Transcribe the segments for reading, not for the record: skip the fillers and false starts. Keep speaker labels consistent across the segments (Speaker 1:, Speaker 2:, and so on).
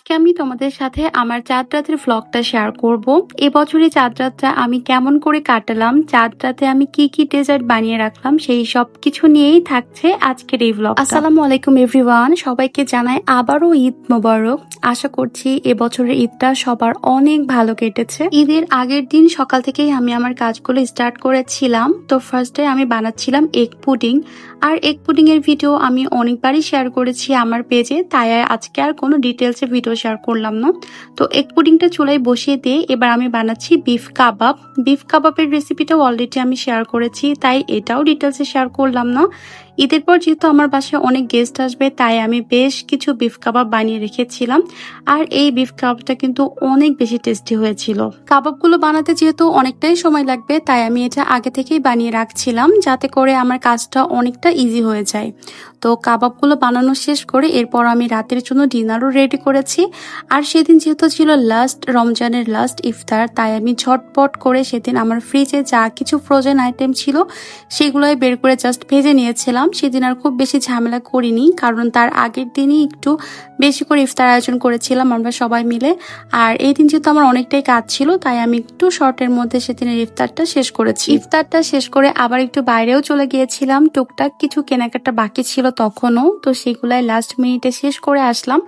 Speaker 1: আজকে আমি তোমাদের সাথে আমার চাঁদ রাতের ভ্লগটা শেয়ার করব। এবছরে চাঁদ রাতটা আমি কেমন করে কাটালাম, চাঁদ রাতে আমি কি কি ডেজার্ট বানিয়ে রাখলাম, সেই সব কিছু নিয়েই থাকছে আজকের এই ভ্লগ। আসসালামু আলাইকুম এভরিওয়ান, সবাইকে জানাই আবারও ঈদ মোবারক। আশা করছি এবছরের ঈদটা সবার অনেক ভালো কেটেছে। ঈদের আগের দিন সকাল থেকেই আমি আমার কাজগুলো স্টার্ট করেছিলাম। তো ফার্স্টে আমি বানাচ্ছিলাম এগ পুডিং, আর এগ পুডিং এর ভিডিও আমি অনেকবারই শেয়ার করেছি আমার পেজে, তাই আজকে আর কোনো ডিটেলসে ভিডিও শেয়ার করলাম না। তো এগ পুডিংটা চুলায় বসিয়ে দিয়ে এবার আমি বানাচ্ছি বিফ কাবাব। বিফ কাবাবের রেসিপিটাও অলরেডি আমি শেয়ার করেছি, তাই এটাও ডিটেলসে শেয়ার করলাম না। ঈদের পর যেহেতু আমার বাসায় অনেক গেস্ট আসবে, তাই আমি বেশ কিছু বিফ কাবাব বানিয়ে রেখেছিলাম। আর এই বিফ কাবাবটা কিন্তু অনেক বেশি টেস্টি হয়েছিল। কাবাবগুলো বানাতে যেহেতু অনেকটাই সময় লাগবে, তাই আমি এটা আগে থেকেই বানিয়ে রাখছিলাম, যাতে করে আমার কাজটা অনেকটা ইজি হয়ে যায়। তো কাবাবগুলো বানানো শেষ করে এরপর আমি রাতের জন্য ডিনারও রেডি করেছি। আর সেদিন যেহেতু ছিল রমজানের লাস্ট ইফতার, তাই আমি ঝটপট করে সেদিন আমার ফ্রিজে যা কিছু ফ্রোজেন আইটেম ছিল সেগুলোই বের করে জাস্ট ভেজে নিয়েছিলাম। সেদিন আর খুব বেশি ঝামেলা করিনি, কারণ তার আগের দিনই একটু বেশি করে ইফতার আয়োজন করেছিলাম আমরা সবাই মিলে। আর এই দিন যেহেতু আমার অনেকটাই কাজ ছিল, তাই আমি একটু শর্টের মধ্যে সেদিনের ইফতারটা শেষ করেছি। ইফতারটা শেষ করে আবার একটু বাইরেও চলে গিয়েছিলাম, টুকটাক কিছু কেনাকাটা বাকি ছিল তখনও, তো সেগুলাই লাস্ট মিনিটে শেষ করে আসলাম।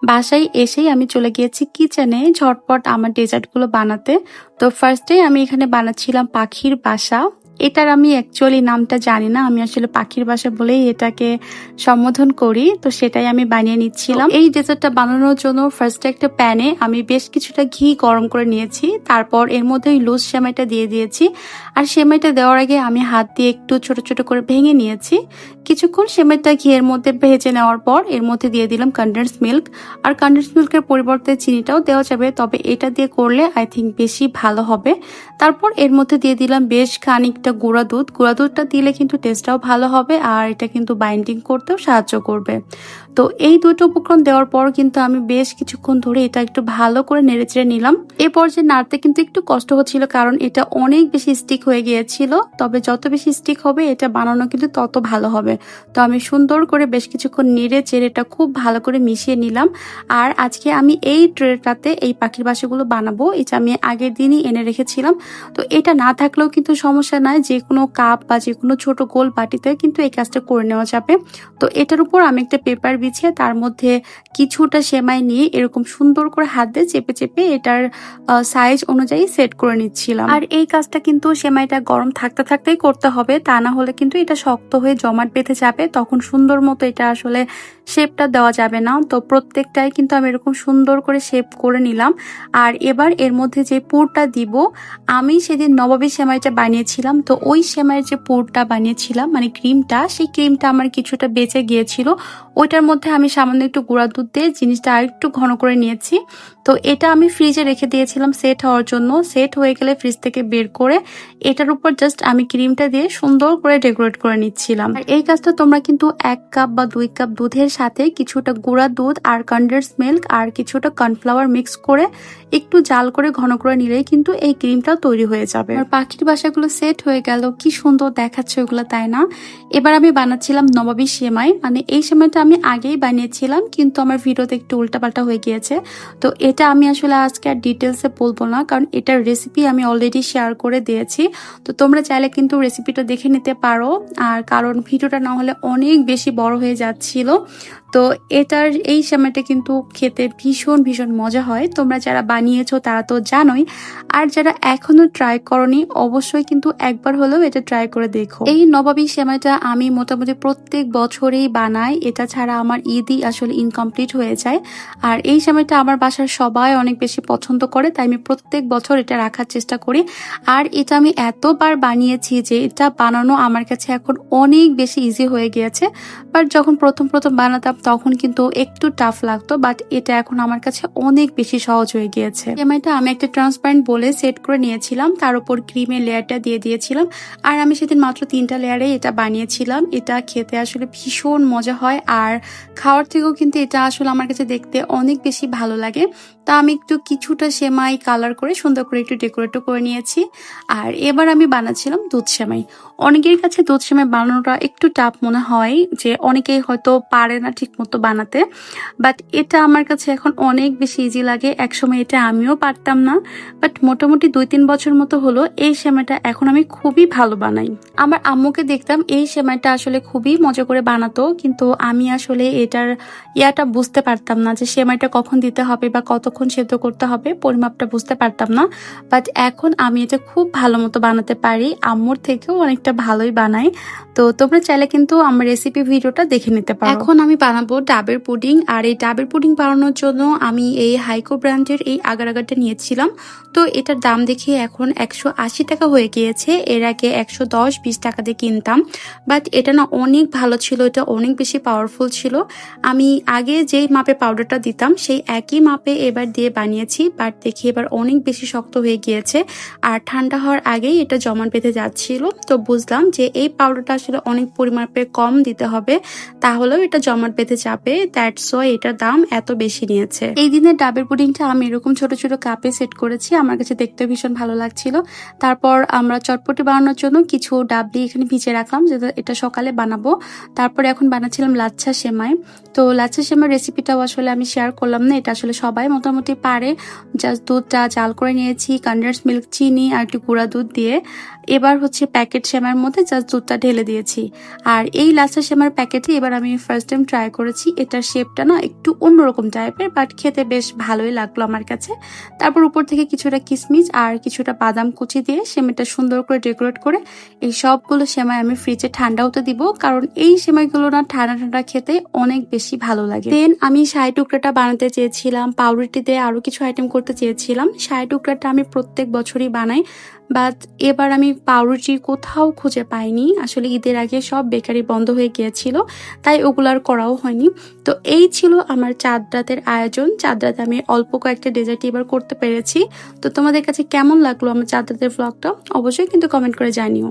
Speaker 1: বাসায় এসেই আমি চলে গিয়েছি কিচেনে ঝটপট আমার ডেজার্টগুলো বানাতে। তো ফার্স্টে আমি এখানে বানাচ্ছিলাম পাখির বাসা। এটার আমি অ্যাকচুয়ালি নামটা জানি না, আমি আসলে পাখির বাসা বলেই এটাকে সম্বোধন করি, তো সেটাই আমি বানিয়ে নিচ্ছিলাম। এই ডেজার্টটা বানানোর জন্য ফার্স্টে একটা প্যানে আমি বেশ কিছুটা ঘি গরম করে নিয়েছি, তারপর এর মধ্যে লুজ সেমাইটা দিয়ে দিয়েছি। আর সেমাইটা দেওয়ার আগে আমি হাত দিয়ে একটু ছোট ছোট করে ভেঙে নিয়েছি। কিছুক্ষণ সেমাইটা ঘিয়ের মধ্যে ভেজে নেওয়ার পর এর মধ্যে দিয়ে দিলাম কনডেন্স মিল্ক। আর কনডেন্স মিল্কের পরিবর্তে চিনিটাও দেওয়া যাবে, তবে এটা দিয়ে করলে আই থিঙ্ক বেশি ভালো হবে। তারপর এর মধ্যে দিয়ে দিলাম বেশ খানিকটা গুঁড়া দুধ। গুঁড়া দুধটা দিলে কিন্তু টেস্টটাও ভালো হবে, আর এটা কিন্তু বাইন্ডিং করতেও সাহায্য করবে। তো এই দুটো উপকরণ দেওয়ার পর কিন্তু আমি বেশ কিছুক্ষণ ধরে এটা একটু ভালো করে নেড়েচেড়ে নিলাম। এ পর্যায়ে নাড়তে কিন্তু একটু কষ্ট হচ্ছিল, কারণ এটা অনেক বেশি স্টিক হয়ে গিয়েছিল। তবে যত বেশি স্টিক হবে এটা বানানো কিন্তু তত ভালো হবে। তো আমি সুন্দর করে বেশ কিছুক্ষণ নেড়ে চেড়ে এটা খুব ভালো করে মিশিয়ে নিলাম। আর আজকে আমি এই ট্রেটাতে এই পাখির বাসাগুলো বানাবো, এটা আমি আগের দিনই এনে রেখেছিলাম। তো এটা না থাকলেও কিন্তু সমস্যা নাই, যে কোনো কাপ বা যে কোনো ছোট গোল বাটিতে কিন্তু এই কাজটা করে নেওয়া যাবে। তো এটার উপর আমি একটা পেপার বিছিয়ে তার মধ্যে কিছুটা সেমাই নিয়ে এরকম সুন্দর করে হাত দিয়ে চেপে চেপে এটার সাইজ অনুযায়ী সেট করে নিচ্ছিলাম। আর এই কাজটা কিন্তু সেমাইটা গরম থাকতে থাকতেই করতে হবে, তা না হলে কিন্তু এটা শক্ত হয়ে জমাট বেঁধে যাবে, তখন সুন্দর মতো এটা আসলে শেপটা দেওয়া যাবে না। তো প্রত্যেকটাই কিন্তু আমি এরকম সুন্দর করে শেপ করে নিলাম। আর এবার এর মধ্যে যে পুরটা দিব, আমি সেদিন নবাবী সেমাইটা বানিয়েছিলাম, তো ওই সেমাইয়ের যে পুরটা বানিয়েছিলাম মানে ক্রিমটা, সেই ক্রিমটা আমার কিছুটা বেঁচে গিয়েছিল। ওইটার মধ্যে আমি সামান্য একটু গুঁড়া দুধ দিয়ে জিনিসটা আর একটু ঘন করে নিয়েছি। তো এটা আমি ফ্রিজে রেখে দিয়েছিলাম সেট হওয়ার জন্য। সেট হয়ে গেলে ফ্রিজ থেকে বের করে এটার উপর জাস্ট আমি ক্রিমটা দিয়ে সুন্দর করে ডেকোরেট করে নিচ্ছিলাম। আর এই কাজটা তোমরা কিন্তু 1 কাপ বা 2 কাপ দুধের সাথে কিছুটা গুঁড়া দুধ আর কনডেন্স মিল্ক আর কিছুটা কর্নফ্লাওয়ার মিক্স করে একটু জাল করে ঘন করে নিলেই কিন্তু এই ক্রিমটা তৈরি হয়ে যাবে। আর পাখির বাসাগুলো সেট হয়ে গেল, কি সুন্দর দেখাচ্ছে ওগুলো, তাই না? এবার আমি বানাচ্ছিলাম নবাবী সেমাই। মানে এই সেমাইটা আমি আগেই বানিয়েছিলাম, কিন্তু আমার ভিডিওতে একটু উল্টাপাল্টা হয়ে গিয়েছে। তো এটা আমি আসলে আজকে আর ডিটেলসে বলবো না, কারণ এটার রেসিপি আমি অলরেডি শেয়ার করে দিয়েছি। তো তোমরা চাইলে কিন্তু রেসিপিটা দেখে নিতে পারো, আর কারণ ভিডিওটা না হলে অনেক বেশি বড় হয়ে যাচ্ছিল। তো এটার এই সেমাইটা কিন্তু খেতে ভীষণ ভীষণ মজা হয়। তোমরা যারা বানিয়েছো তারা তো জানোই, আর যারা এখনো ট্রাই করনি অবশ্যই কিন্তু একবার হলেও এটা ট্রাই করে দেখো। এই নবাবী সেমাইটা আমি মোটামুটি প্রত্যেক বছরেই বানাই, এটা ছাড়া আমার ঈদই আসলে ইনকমপ্লিট হয়ে যায়। আর এই সেমাইটা আমার বাসার সবাই অনেক বেশি পছন্দ করে, তাই আমি প্রত্যেক বছর এটা রাখার চেষ্টা করি। আর এটা আমি এতবার বানিয়েছি যে এটা বানানো আমার কাছে এখন অনেক বেশি ইজি হয়ে গিয়েছে। বাট যখন প্রথম প্রথম বানাতাম তখন কিন্তু একটু টাফ লাগতো, বাট এটা এখন আমার কাছে অনেক বেশি সহজ হয়ে গিয়েছে। সেমাইটা আমি একটা ট্রান্সপারেন্ট বলে সেট করে নিয়েছিলাম, তার উপর ক্রিমের লেয়ারটা দিয়ে দিয়েছিলাম। আর আমি সেদিন মাত্র 3টা লেয়ারে এটা বানিয়েছিলাম। এটা খেতে আসলে ভীষণ মজা হয়, আর খাওয়ার থেকেও কিন্তু এটা আসলে আমার কাছে দেখতে অনেক বেশি ভালো লাগে। তা আমি একটু কিছুটা সেমাই কালার করে সুন্দর করে একটু ডেকোরেটও করে নিয়েছি। আর এবার আমি বানাচ্ছিলাম দুধ সেমাই। অনেকের কাছে দুধ সেমাই বানানোটা একটু টাফ মনে হয়, যে অনেকেই হয়তো পারে না ঠিক মতো বানাতে, বাট এটা আমার কাছে এখন অনেক বেশি ইজি লাগে। একসময় এটা আমিও পারতাম না, বাট মোটামুটি 2-3 বছর মতো হলো এই সেমাইটা এখন আমি খুবই ভালো বানাই। আমার আম্মুকে দেখতাম এই সেমাইটা আসলে খুবই মজা করে বানাতো, কিন্তু আমি আসলে এটার ইয়াটা বুঝতে পারতাম না যে সেমাইটা কখন দিতে হবে বা কতক্ষণ সেদ্ধ করতে হবে, পরিমাপটা বুঝতে পারতাম না। বাট এখন আমি এটা খুব ভালো মতো বানাতে পারি, আম্মুর থেকেও অনেকটা ভালোই বানাই। তো তোমরা চাইলে কিন্তু আমার রেসিপি ভিডিওটা দেখে নিতে পারো। এখন আমি বানাবো ডাবের পুডিং, আর এই ডাবের পুডিং বানানোর জন্য আমি এই হাইকো ব্র্যান্ডের এই আগার আগারটা নিয়েছিলাম। তো এটার দাম দেখি এখন 180 টাকা হয়ে গিয়েছে, এর আগে 110-20 টাকা দিয়ে কিনতাম। বাট এটা না অনেক ভালো ছিল, এটা অনেক বেশি পাওয়ারফুল ছিল। আমি আগে যেই মাপে পাউডারটা দিতাম সেই একই মাপে এবার দিয়ে বানিয়েছি, বাট দেখি এবার অনেক বেশি শক্ত হয়ে গিয়েছে, আর ঠান্ডা হওয়ার আগেই এটা জমাট বেঁধে যাচ্ছিল। তো বুঝলাম যে এই পাউডারটা আসলে অনেক পরিমাপে কম দিতে হবে, তাহলেও এটা জমাট বেঁধে যাবে। দ্যাটস ওয়াই এটার দাম এত বেশি নিয়েছে। এই দিনের ডাবের পুডিংটা আমি এরকম ছোট ছোট কাপে সেট করেছি, আমার কাছে দেখতে ভীষণ ভালো লাগছিল। তারপর আমরা চটপটি বানানোর জন্য কিছু ডাবলি এখানে ভিজে রাখলাম, যেটা এটা সকালে বানাবো। তারপরে এখন বানাচ্ছিলাম লাচ্ছা সেমাই। তো লাচ্ছা সেমাই রেসিপিটাও আসলে আমি শেয়ার করলাম না, এটা আসলে সবাই মোটামুটি পারে। জাস্ট দুধটা জাল করে নিয়েছি, কনডেন্স মিল্ক, চিনি আর একটু গুঁড়া দুধ দিয়ে। এবার হচ্ছে প্যাকেট সেমাইয়ের মধ্যে জাস্ট দুধটা ঢেলে দিয়েছি। আর এই লাচ্ছা সেমাইয়ের প্যাকেটে এবার আমি ফার্স্ট টাইম ট্রাই করেছি, এটার শেপটা না একটু অন্যরকম টাইপের, বাট খেতে বেশ ভালোই লাগলো আমার কাছে। তারপর উপর থেকে কিছুটা কিশমিশ আর কিছুটা বাদাম কুচি দিয়ে সেমাইটা সুন্দর করে ডেকোরেট করে এই সবগুলো সেমাই আমি ফ্রিজে ঠান্ডা হতে দিব, কারণ এই সেমাইগুলো না ঠান্ডা ঠান্ডা খেতে অনেক বেশি ভালো লাগে। দেন আমি শাহী টুকরাটা বানাতে চেয়েছিলাম, পাউরুটি দিয়ে আরো কিছু আইটেম করতে চেয়েছিলাম। শাহী টুকরাটা আমি প্রত্যেক বছরই বানাই, বাট এবার আমি পাউরুটি কোথাও খুঁজে পাইনি। আসলে ঈদের আগে সব বেকারি বন্ধ হয়ে গিয়েছিল, তাই ওগুলার করাও হয়নি। তো এই ছিল আমার চাঁদ রাতের আয়োজন। চাঁদ রাতে আমি অল্প কয়েকটা ডেজার্ট এবার করতে পেরেছি। তো তোমাদের কাছে কেমন লাগলো আমার চাঁদ রাতের ব্লগটা অবশ্যই কিন্তু কমেন্ট করে জানিও।